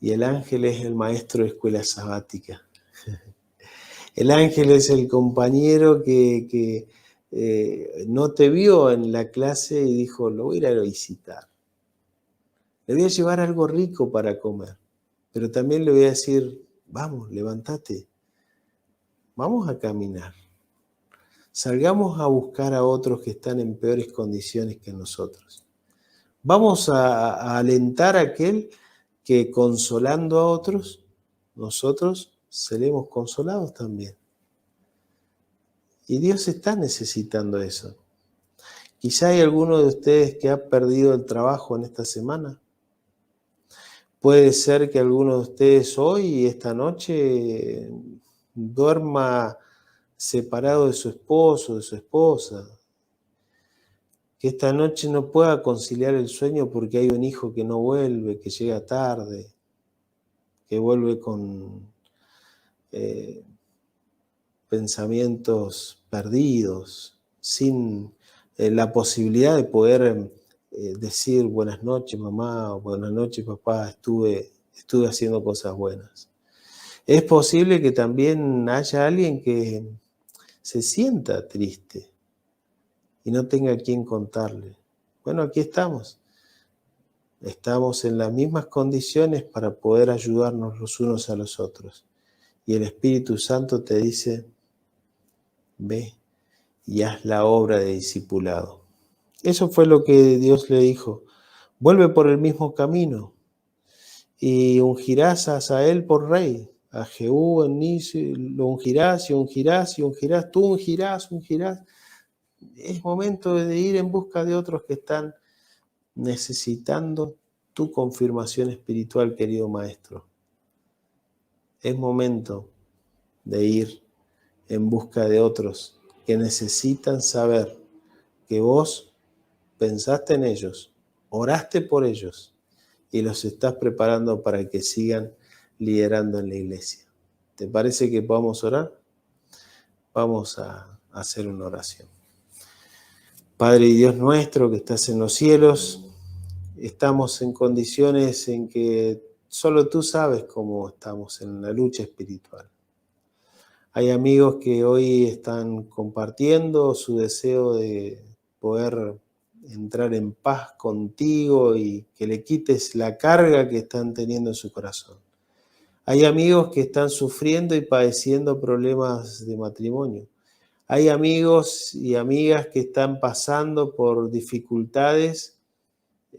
Y el ángel es el maestro de escuela sabática. El ángel es el compañero que no te vio en la clase y dijo, lo voy a ir a visitar. Le voy a llevar algo rico para comer. Pero también le voy a decir, vamos, levántate. Vamos a caminar. Salgamos a buscar a otros que están en peores condiciones que nosotros. Vamos a alentar a aquel que consolando a otros, nosotros seremos consolados también. Y Dios está necesitando eso. Quizá hay alguno de ustedes que ha perdido el trabajo en esta semana. Puede ser que alguno de ustedes hoy y esta noche duerma separado de su esposo, de su esposa. Que esta noche no pueda conciliar el sueño porque hay un hijo que no vuelve, que llega tarde, que vuelve con pensamientos perdidos, sin la posibilidad de poder decir buenas noches mamá o buenas noches papá, estuve haciendo cosas buenas. Es posible que también haya alguien que se sienta triste y no tenga a quién contarle. Bueno, aquí estamos. Estamos en las mismas condiciones para poder ayudarnos los unos a los otros. Y el Espíritu Santo te dice, ve y haz la obra de discipulado. Eso fue lo que Dios le dijo. Vuelve por el mismo camino y ungirás a Asael por rey. A Jehú en Nisi lo ungirás y ungirás y ungirás. Tú ungirás. Es momento de ir en busca de otros que están necesitando tu confirmación espiritual, querido maestro. Es momento de ir en busca de otros que necesitan saber que vos pensaste en ellos, oraste por ellos y los estás preparando para que sigan liderando en la iglesia. ¿Te parece que podamos orar? Vamos a hacer una oración. Padre y Dios nuestro que estás en los cielos, estamos en condiciones en que solo tú sabes cómo estamos en la lucha espiritual. Hay amigos que hoy están compartiendo su deseo de poder entrar en paz contigo y que le quites la carga que están teniendo en su corazón. Hay amigos que están sufriendo y padeciendo problemas de matrimonio. Hay amigos y amigas que están pasando por dificultades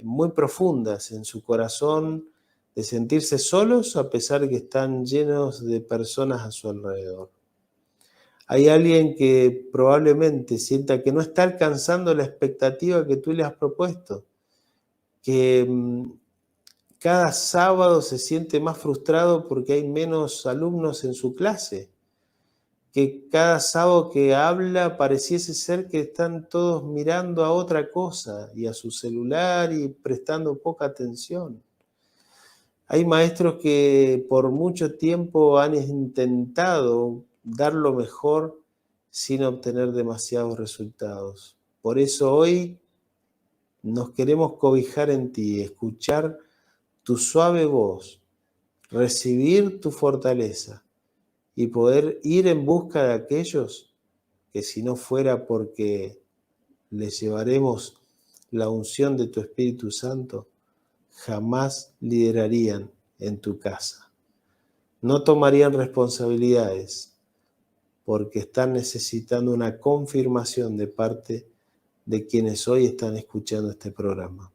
muy profundas en su corazón, de sentirse solos a pesar de que están llenos de personas a su alrededor. Hay alguien que probablemente sienta que no está alcanzando la expectativa que tú le has propuesto, que cada sábado se siente más frustrado porque hay menos alumnos en su clase, que cada sábado que habla pareciese ser que están todos mirando a otra cosa y a su celular y prestando poca atención. Hay maestros que por mucho tiempo han intentado dar lo mejor sin obtener demasiados resultados. Por eso hoy nos queremos cobijar en ti, escuchar tu suave voz, recibir tu fortaleza y poder ir en busca de aquellos que si no fuera porque les llevaremos la unción de tu Espíritu Santo, jamás liderarían en tu casa. No tomarían responsabilidades porque están necesitando una confirmación de parte de quienes hoy están escuchando este programa.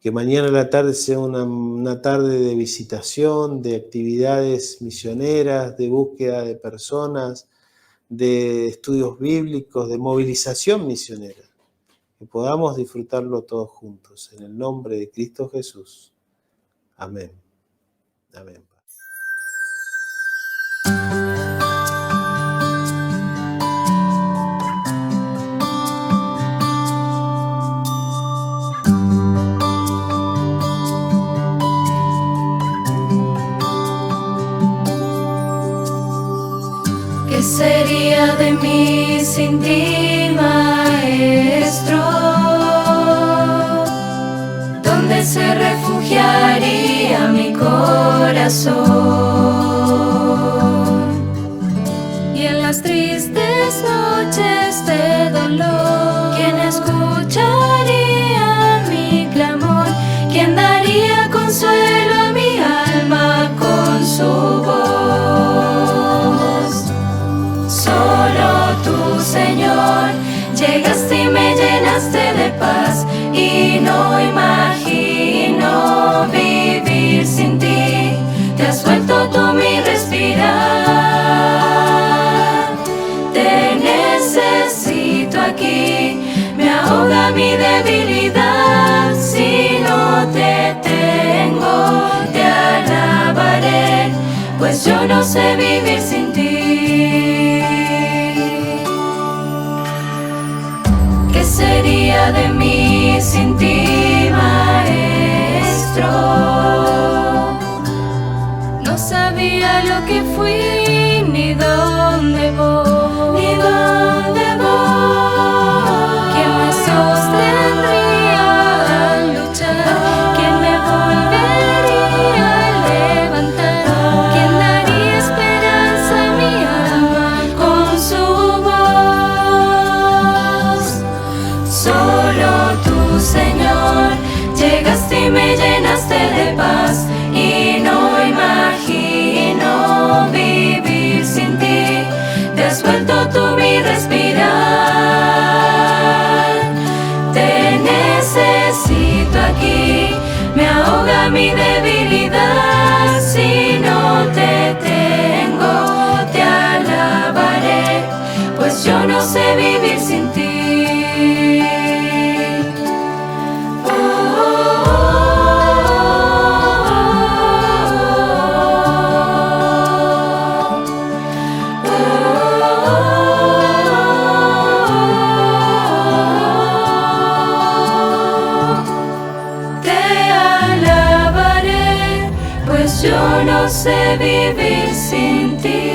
Que mañana a la tarde sea una tarde de visitación, de actividades misioneras, de búsqueda de personas, de estudios bíblicos, de movilización misionera. Que podamos disfrutarlo todos juntos. En el nombre de Cristo Jesús. Amén. Amén. ¿Qué sería de mí sin ti, maestro? ¿Dónde se refugiaría mi corazón? Y en las tristes noches de dolor, ¿quién escucharía mi clamor? ¿Quién daría consuelo a mi alma con su voz? Solo tú, Señor, llegaste y me llenaste de paz, y no imagino vivir ahoga mi debilidad. Si no te tengo, te alabaré, pues yo no sé vivir sin ti. ¿Qué sería de mí sin ti, Maestro? No sabía lo que fui, ni dónde voy, ni dónde voy. ¿Quién me sostendría al luchar? ¿Quién me volvería a levantar? ¿Quién daría esperanza a mi alma con su voz? Solo tú, Señor, llegaste y me llenaste de paz, y no imagino vivir sin ti. Te has vuelto tú mi respirar. Te necesito aquí, me ahoga mi debilidad. Si no te tengo, te alabaré, pues yo no sé vivir sin ti. Yo no sé vivir sin ti.